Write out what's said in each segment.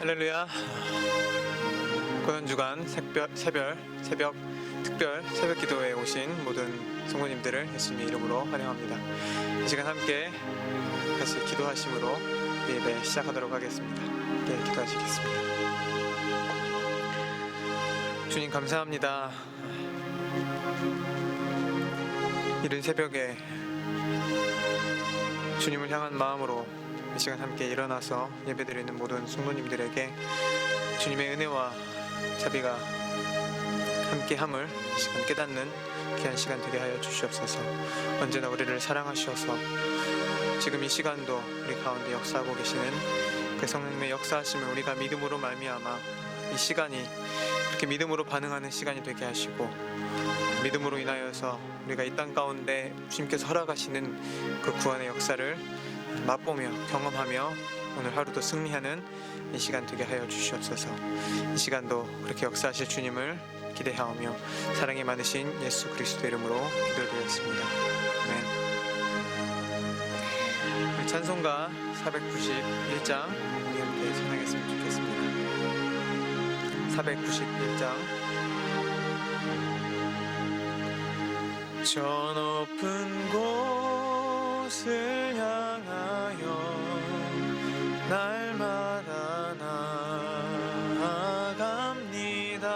할렐루야. 고난주간 새벽 특별 새벽 기도에 오신 모든 성도님들을 예수님의 이름으로 환영합니다. 이 시간 함께 같이 기도하심으로 예배 시작하도록 하겠습니다. 함께 기도하시겠습니다. 주님 감사합니다. 이른 새벽에 주님을 향한 마음으로 이 시간 함께 일어나서 예배드리는 모든 성도님들에게 주님의 은혜와 자비가 함께함을 이 시간 깨닫는 귀한 시간 되게 하여 주시옵소서. 언제나 우리를 사랑하셔서 지금 이 시간도 우리 가운데 역사하고 계시는 그 성령님의 역사하심을 우리가 믿음으로 말미암아 이 시간이 그렇게 믿음으로 반응하는 시간이 되게 하시고, 믿음으로 인하여서 우리가 이 땅 가운데 주님께서 허락하시는 그 구원의 역사를 맛보며 경험하며 오늘 하루도 승리하는 이 시간 되게 하여 주시옵소서. 이 시간도 그렇게 역사하실 주님을 기대하오며 사랑이 많으신 예수 그리스도 이름으로 기도드렸습니다. 아멘. 우리 찬송가 491장 우리 함께 찬양했으면 좋겠습니다. 491장. 저 높은 곳을 향하여 날마다 나아갑니다.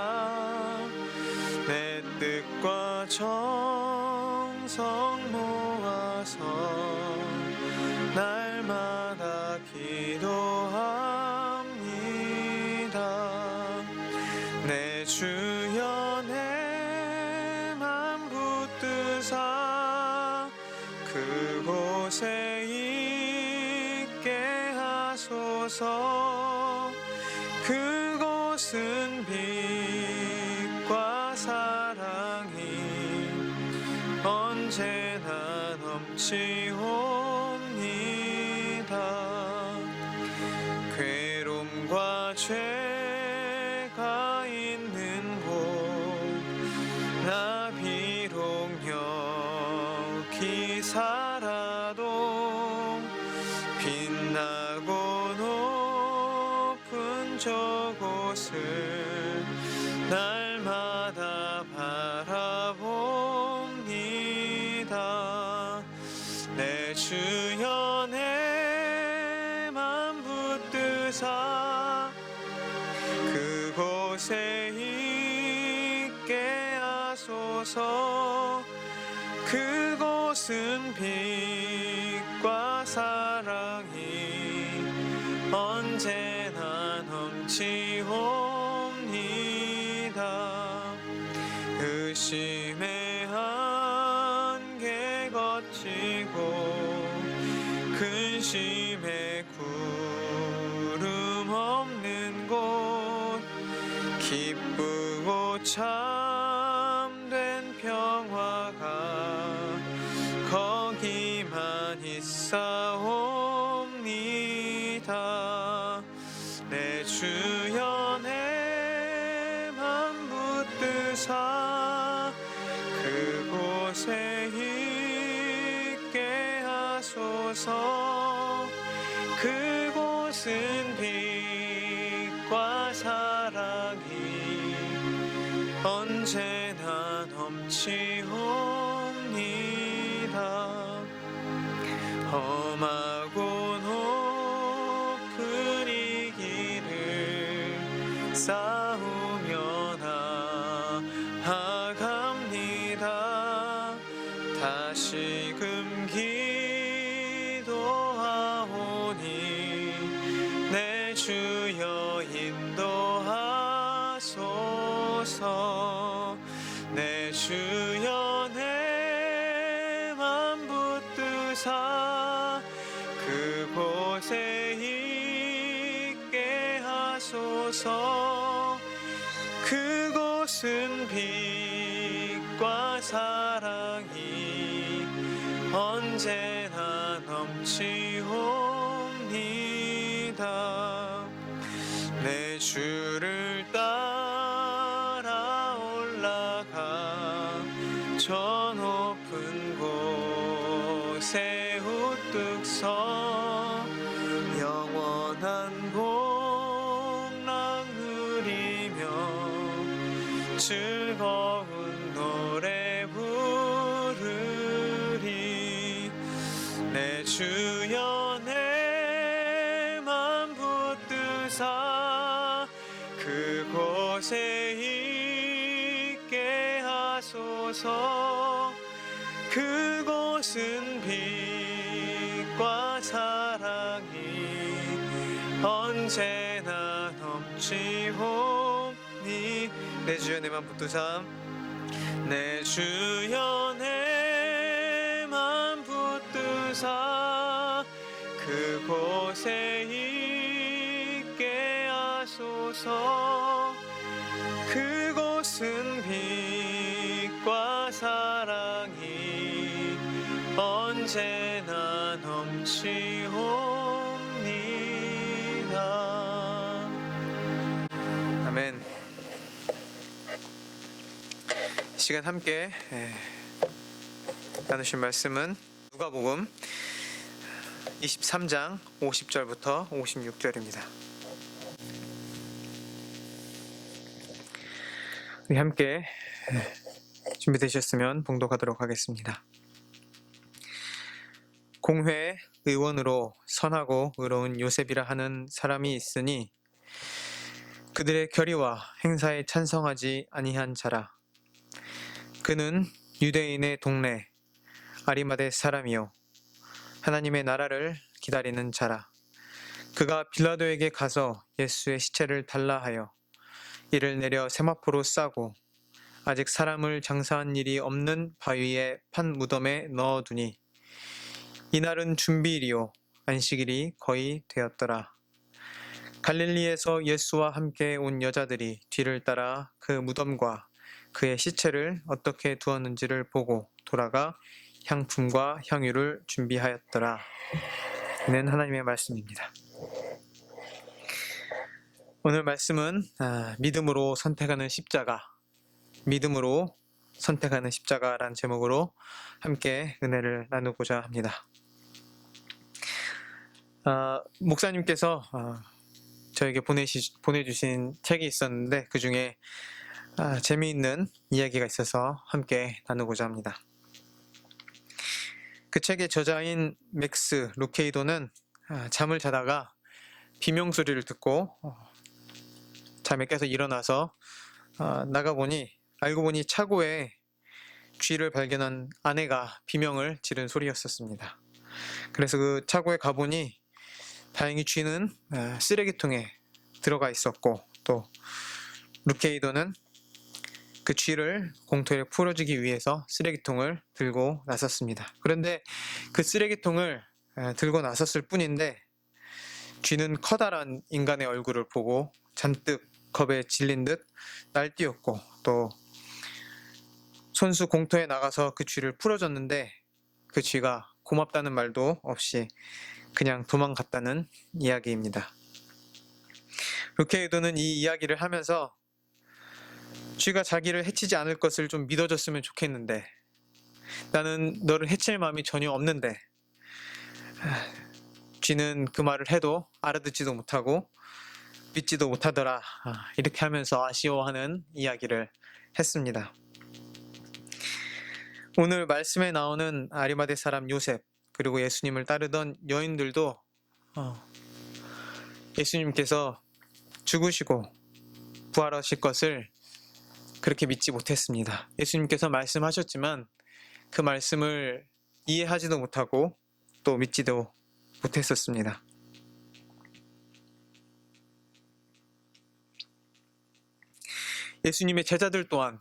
내 뜻과 정성 모아서 날마다 기도합니다. 내 주여 내 맘 붙드사 그곳에 있게 하소서. 그곳은 빛과 사랑이 언제나 넘치옵니다. 괴로움과 죄가 있는 곳 나 비록 여기 살아도 빛나고 높은 저곳을 날마다 바라봅니다. 내 주여 내 맘 붙드사 그곳에 있게 하소서. 그곳은 빛과 사랑이 언제나 넘치옵니다. 의심의 안개 거치고 근심의 구름 없는 곳 기쁘고 참된 평화가 거기만 있사옵니다. 내 주여 내 맘 붙드사 그곳에 있게 하소서. 그곳은 빛과 사랑이 언제나 넘치옵니다. 험하고 높은 이 길을 쌓으며 나아갑니다. 다시금 기도하오니 내 주여 인도하소서. 내 주여 내 맘 붙드사 그곳에 있게 하소서. 그곳은 빛과 사랑이 언제나 넘치옵니다. 내 주를 따라 올라가 저 높은 곳에 우뚝 서 영원한 봄 내 주여 내 맘 붙드사 그곳에 있게 하소서. 그곳은 빛과 사랑이 언제나 넘치오니. 내 주여 내 맘 붙드사 내 주여 내 맘 붙드사 그곳에 있게 하소서. 그곳은 빛과 사랑이 언제나 넘치옵니다. 아멘. 이 시간 함께 나누신 말씀은 누가복음 23장 50절부터 56절입니다. 우리 함께 준비되셨으면 봉독하도록 하겠습니다. 공회의 의원으로 선하고 의로운 요셉이라 하는 사람이 있으니 그들의 결의와 행사에 찬성하지 아니한 자라. 그는 유대인의 동네 아리마대 사람이요 하나님의 나라를 기다리는 자라. 그가 빌라도에게 가서 예수의 시체를 달라 하여 이를 내려 세마포로 싸고 아직 사람을 장사한 일이 없는 바위에 판 무덤에 넣어두니 이날은 준비일이요 안식일이 거의 되었더라. 갈릴리에서 예수와 함께 온 여자들이 뒤를 따라 그 무덤과 그의 시체를 어떻게 두었는지를 보고 돌아가 향품과 향유를 준비하였더라. 이는 하나님의 말씀입니다. 오늘 말씀은 믿음으로 선택하는 십자가, 믿음으로 선택하는 십자가라는 제목으로 함께 은혜를 나누고자 합니다. 목사님께서 저에게 보내주신 책이 있었는데 그 중에 재미있는 이야기가 있어서 함께 나누고자 합니다. 그 책의 저자인 맥스 루케이도는 잠을 자다가 비명소리를 듣고 잠에 깨서 일어나서 나가보니 알고 보니 차고에 쥐를 발견한 아내가 비명을 지른 소리였었습니다. 그래서 그 차고에 가보니 다행히 쥐는 쓰레기통에 들어가 있었고 또 루케이도는 그 쥐를 공터에 풀어주기 위해서 쓰레기통을 들고 나섰습니다. 그런데 그 쓰레기통을 들고 나섰을 뿐인데 쥐는 커다란 인간의 얼굴을 보고 잔뜩 겁에 질린 듯 날뛰었고 또 손수 공터에 나가서 그 쥐를 풀어줬는데 그 쥐가 고맙다는 말도 없이 그냥 도망갔다는 이야기입니다. 루케이도는 이 이야기를 하면서 쥐가 자기를 해치지 않을 것을 좀 믿어줬으면 좋겠는데 나는 너를 해칠 마음이 전혀 없는데 쥐는 그 말을 해도 알아듣지도 못하고 믿지도 못하더라. 이렇게 하면서 아쉬워하는 이야기를 했습니다. 오늘 말씀에 나오는 아리마대 사람 요셉 그리고 예수님을 따르던 여인들도 예수님께서 죽으시고 부활하실 것을 그렇게 믿지 못했습니다. 예수님께서 말씀하셨지만 그 말씀을 이해하지도 못하고 또 믿지도 못했었습니다. 예수님의 제자들 또한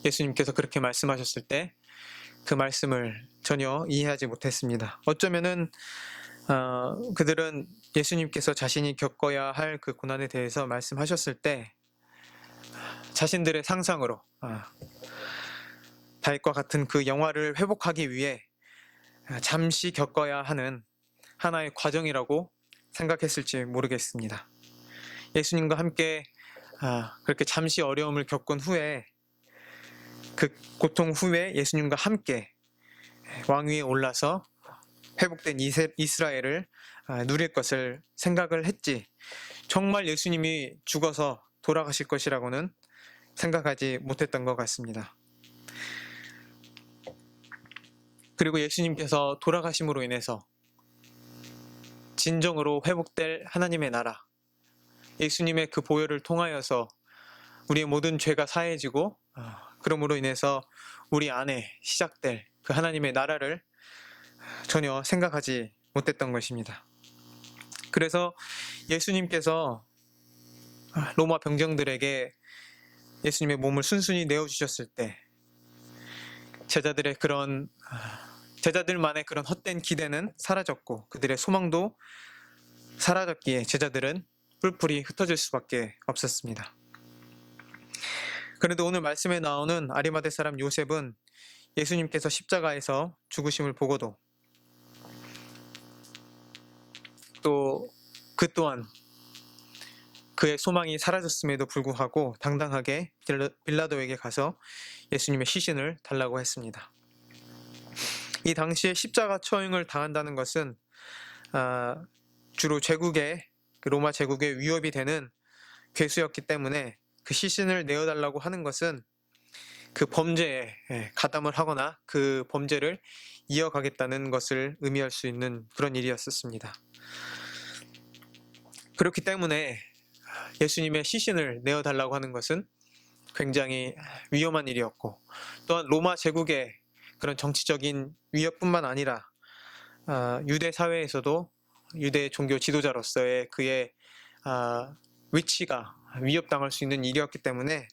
예수님께서 그렇게 말씀하셨을 때 그 말씀을 전혀 이해하지 못했습니다. 어쩌면은 그들은 예수님께서 자신이 겪어야 할 그 고난에 대해서 말씀하셨을 때 자신들의 상상으로 다윗과 같은 그 영화를 회복하기 위해 잠시 겪어야 하는 하나의 과정이라고 생각했을지 모르겠습니다. 예수님과 함께 그렇게 잠시 어려움을 겪은 후에 그 고통 후에 예수님과 함께 왕위에 올라서 회복된 이스라엘을 누릴 것을 생각을 했지 정말 예수님이 죽어서 돌아가실 것이라고는 생각하지 못했던 것 같습니다. 그리고 예수님께서 돌아가심으로 인해서 진정으로 회복될 하나님의 나라, 예수님의 그 보혈을 통하여서 우리의 모든 죄가 사해지고 그러므로 인해서 우리 안에 시작될 그 하나님의 나라를 전혀 생각하지 못했던 것입니다. 그래서 예수님께서 로마 병정들에게 예수님의 몸을 순순히 내어주셨을 때 제자들만의 그런 헛된 기대는 사라졌고 그들의 소망도 사라졌기에 제자들은 뿔뿔이 흩어질 수밖에 없었습니다. 그런데 오늘 말씀에 나오는 아리마대 사람 요셉은 예수님께서 십자가에서 죽으심을 보고도 또 그 또한 그의 소망이 사라졌음에도 불구하고 당당하게 빌라도에게 가서 예수님의 시신을 달라고 했습니다. 이 당시에 십자가 처형을 당한다는 것은 주로 로마 제국의 위협이 되는 괴수였기 때문에 그 시신을 내어달라고 하는 것은 그 범죄에 가담을 하거나 그 범죄를 이어가겠다는 것을 의미할 수 있는 그런 일이었습니다. 그렇기 때문에 예수님의 시신을 내어달라고 하는 것은 굉장히 위험한 일이었고, 또한 로마 제국의 그런 정치적인 위협뿐만 아니라 유대 사회에서도 유대 종교 지도자로서의 그의 위치가 위협당할 수 있는 일이었기 때문에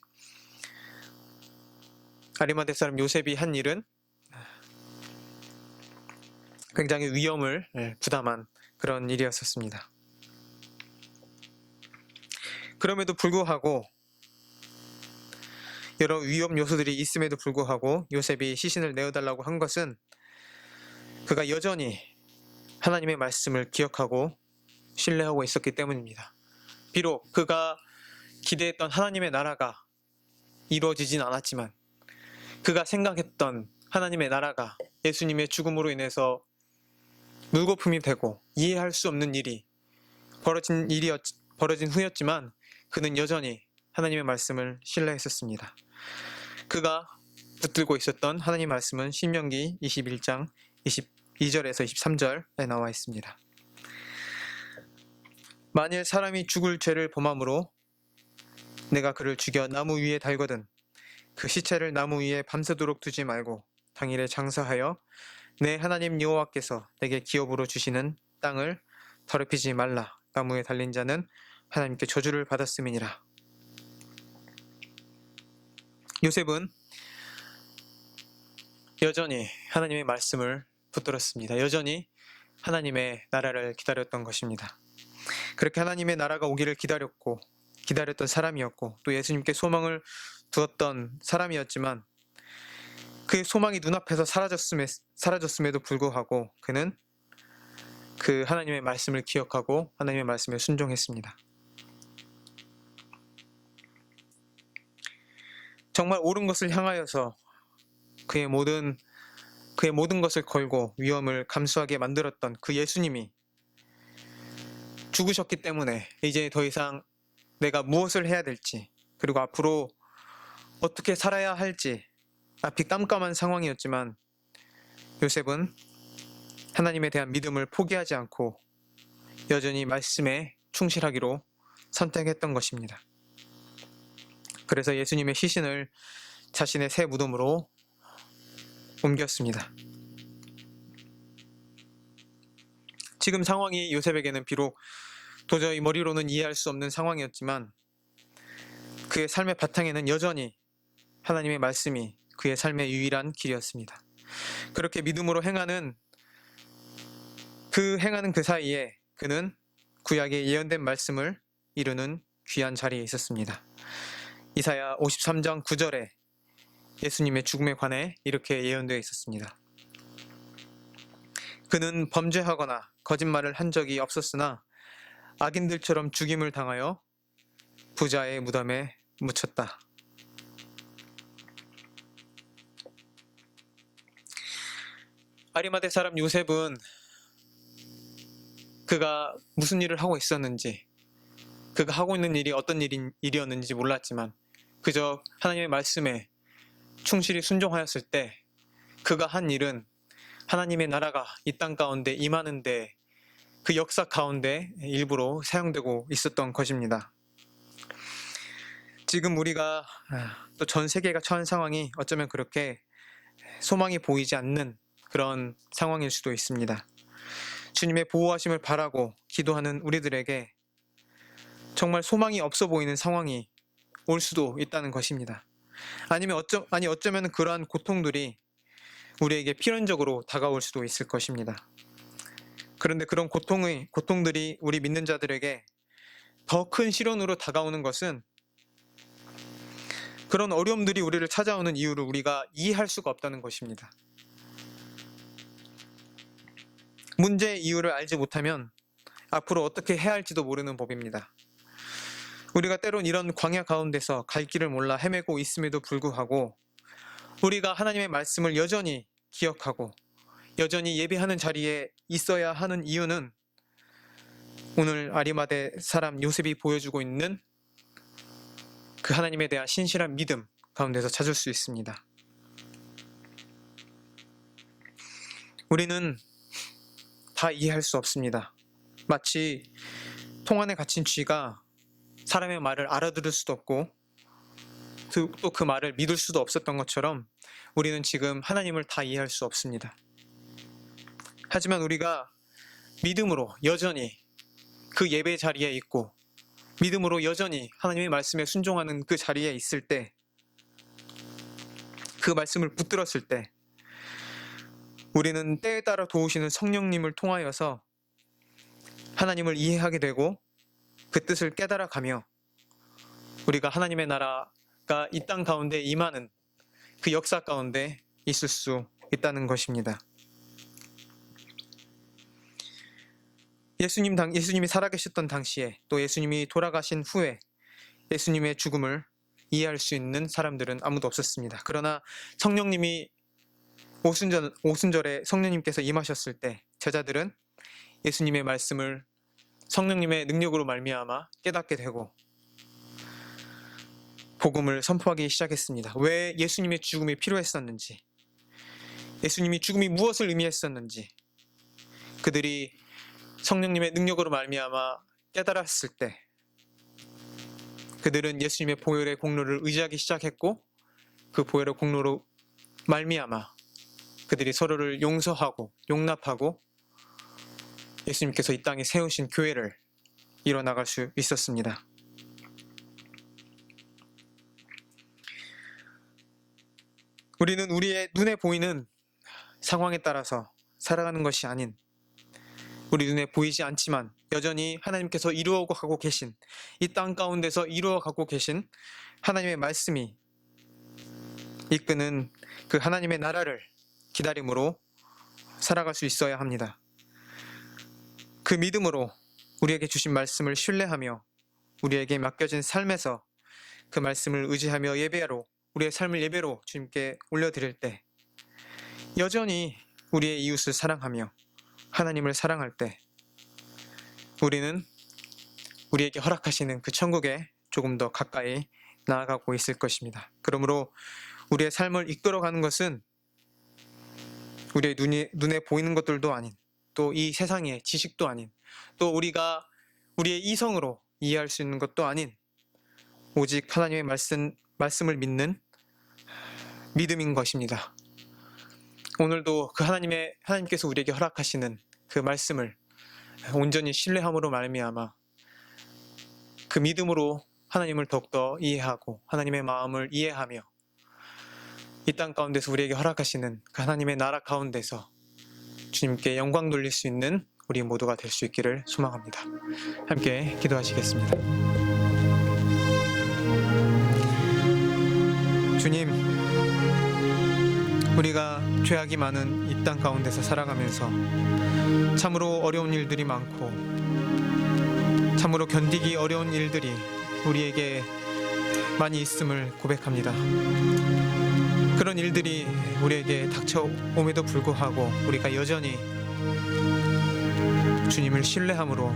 아리마대 사람 요셉이 한 일은 굉장히 위험을 부담한 그런 일이었습니다. 그럼에도 불구하고 여러 위험 요소들이 있음에도 불구하고 요셉이 시신을 내어달라고 한 것은 그가 여전히 하나님의 말씀을 기억하고 신뢰하고 있었기 때문입니다. 비록 그가 기대했던 하나님의 나라가 이루어지진 않았지만 그가 생각했던 하나님의 나라가 예수님의 죽음으로 인해서 물거품이 되고 이해할 수 없는 일이 벌어진 후였지만 그는 여전히 하나님의 말씀을 신뢰했었습니다. 그가 붙들고 있었던 하나님의 말씀은 신명기 21장 22절에서 23절에 나와 있습니다. 만일 사람이 죽을 죄를 범함으로 내가 그를 죽여 나무 위에 달거든 그 시체를 나무 위에 밤새도록 두지 말고 당일에 장사하여 내 하나님 여호와께서 내게 기업으로 주시는 땅을 더럽히지 말라. 나무에 달린 자는 하나님께 저주를 받았음이니라. 요셉은 여전히 하나님의 말씀을 붙들었습니다. 여전히 하나님의 나라를 기다렸던 것입니다. 그렇게 하나님의 나라가 오기를 기다렸던 사람이었고 또 예수님께 소망을 두었던 사람이었지만 그의 소망이 눈앞에서 사라졌음에도 불구하고 그는 그 하나님의 말씀을 기억하고 하나님의 말씀에 순종했습니다. 정말 옳은 것을 향하여서 그의 모든 것을 걸고 위험을 감수하게 만들었던 그 예수님이 죽으셨기 때문에 이제 더 이상 내가 무엇을 해야 될지 그리고 앞으로 어떻게 살아야 할지 앞이 깜깜한 상황이었지만 요셉은 하나님에 대한 믿음을 포기하지 않고 여전히 말씀에 충실하기로 선택했던 것입니다. 그래서 예수님의 시신을 자신의 새 무덤으로 옮겼습니다. 지금 상황이 요셉에게는 비록 도저히 머리로는 이해할 수 없는 상황이었지만 그의 삶의 바탕에는 여전히 하나님의 말씀이 그의 삶의 유일한 길이었습니다. 그렇게 믿음으로 행하는 그 사이에 그는 구약의 예언된 말씀을 이루는 귀한 자리에 있었습니다. 이사야 53장 9절에 예수님의 죽음에 관해 이렇게 예언되어 있었습니다. 그는 범죄하거나 거짓말을 한 적이 없었으나 악인들처럼 죽임을 당하여 부자의 무덤에 묻혔다. 아리마대 사람 요셉은 그가 무슨 일을 하고 있었는지, 그가 하고 있는 일이 어떤 일이었는지 몰랐지만 그저 하나님의 말씀에 충실히 순종하였을 때 그가 한 일은 하나님의 나라가 이 땅 가운데 임하는데 그 역사 가운데 일부로 사용되고 있었던 것입니다. 지금 우리가 또 전 세계가 처한 상황이 어쩌면 그렇게 소망이 보이지 않는 그런 상황일 수도 있습니다. 주님의 보호하심을 바라고 기도하는 우리들에게 정말 소망이 없어 보이는 상황이 올 수도 있다는 것입니다. 어쩌면 그러한 고통들이 우리에게 필연적으로 다가올 수도 있을 것입니다. 그런데 그런 고통들이 우리 믿는 자들에게 더 큰 시련으로 다가오는 것은 그런 어려움들이 우리를 찾아오는 이유를 우리가 이해할 수가 없다는 것입니다. 문제의 이유를 알지 못하면 앞으로 어떻게 해야 할지도 모르는 법입니다. 우리가 때론 이런 광야 가운데서 갈 길을 몰라 헤매고 있음에도 불구하고 우리가 하나님의 말씀을 여전히 기억하고 여전히 예배하는 자리에 있어야 하는 이유는 오늘 아리마대 사람 요셉이 보여주고 있는 그 하나님에 대한 신실한 믿음 가운데서 찾을 수 있습니다. 우리는 다 이해할 수 없습니다. 마치 통 안에 갇힌 쥐가 사람의 말을 알아들을 수도 없고 또 그 말을 믿을 수도 없었던 것처럼 우리는 지금 하나님을 다 이해할 수 없습니다. 하지만 우리가 믿음으로 여전히 그 예배 자리에 있고 믿음으로 여전히 하나님의 말씀에 순종하는 그 자리에 있을 때, 그 말씀을 붙들었을 때 우리는 때에 따라 도우시는 성령님을 통하여서 하나님을 이해하게 되고 그 뜻을 깨달아가며 우리가 하나님의 나라가 이 땅 가운데 임하는 그 역사 가운데 있을 수 있다는 것입니다. 예수님이 살아계셨던 당시에 또 예수님이 돌아가신 후에 예수님의 죽음을 이해할 수 있는 사람들은 아무도 없었습니다. 그러나 성령님이 오순절에 성령님께서 임하셨을 때 제자들은 예수님의 말씀을 성령님의 능력으로 말미암아 깨닫게 되고 복음을 선포하기 시작했습니다. 왜 예수님의 죽음이 필요했었는지, 예수님이 죽음이 무엇을 의미했었는지 그들이 성령님의 능력으로 말미암아 깨달았을 때 그들은 예수님의 보혈의 공로를 의지하기 시작했고 그 보혈의 공로로 말미암아 그들이 서로를 용서하고 용납하고 예수님께서 이 땅에 세우신 교회를 이뤄나갈 수 있었습니다. 우리는 우리의 눈에 보이는 상황에 따라서 살아가는 것이 아닌 우리 눈에 보이지 않지만 여전히 하나님께서 이루어가고 계신 이 땅 가운데서 이루어가고 계신 하나님의 말씀이 이끄는 그 하나님의 나라를 기다림으로 살아갈 수 있어야 합니다. 그 믿음으로 우리에게 주신 말씀을 신뢰하며 우리에게 맡겨진 삶에서 그 말씀을 의지하며 예배로 우리의 삶을 예배로 주님께 올려드릴 때 여전히 우리의 이웃을 사랑하며 하나님을 사랑할 때 우리는 우리에게 허락하시는 그 천국에 조금 더 가까이 나아가고 있을 것입니다. 그러므로 우리의 삶을 이끌어가는 것은 우리의 눈에 보이는 것들도 아닌 또 이 세상의 지식도 아닌 또 우리가 우리의 이성으로 이해할 수 있는 것도 아닌 오직 하나님의 말씀을 믿는 믿음인 것입니다. 오늘도 그 하나님께서 우리에게 허락하시는 그 말씀을 온전히 신뢰함으로 말미암아 그 믿음으로 하나님을 더욱더 이해하고 하나님의 마음을 이해하며 이 땅 가운데서 우리에게 허락하시는 그 하나님의 나라 가운데서 주님께 영광 돌릴 수 있는 우리 모두가 될 수 있기를 소망합니다. 함께 기도하시겠습니다. 주님, 우리가 죄악이 많은 이 땅 가운데서 살아가면서 참으로 어려운 일들이 많고 참으로 견디기 어려운 일들이 우리에게 많이 있음을 고백합니다. 그런 일들이 우리에게 닥쳐옴에도 불구하고 우리가 여전히 주님을 신뢰함으로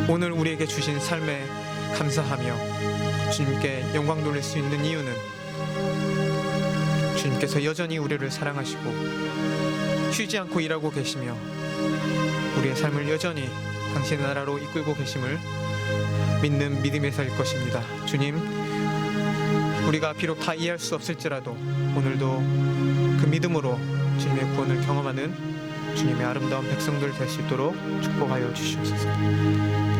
오늘 우리에게 주신 삶에 감사하며 주님께 영광 돌릴 수 있는 이유는 주님께서 여전히 우리를 사랑하시고 쉬지 않고 일하고 계시며 우리의 삶을 여전히 당신의 나라로 이끌고 계심을 믿는 믿음의 살 것입니다. 주님, 우리가 비록 다 이해할 수 없을지라도 오늘도 그 믿음으로 주님의 구원을 경험하는 주님의 아름다운 백성들 될 수 있도록 축복하여 주시옵소서.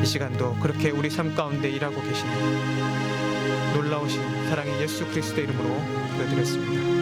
이 시간도 그렇게 우리 삶 가운데 일하고 계시는 놀라우신 사랑의 예수 그리스도의 이름으로 기도드렸습니다.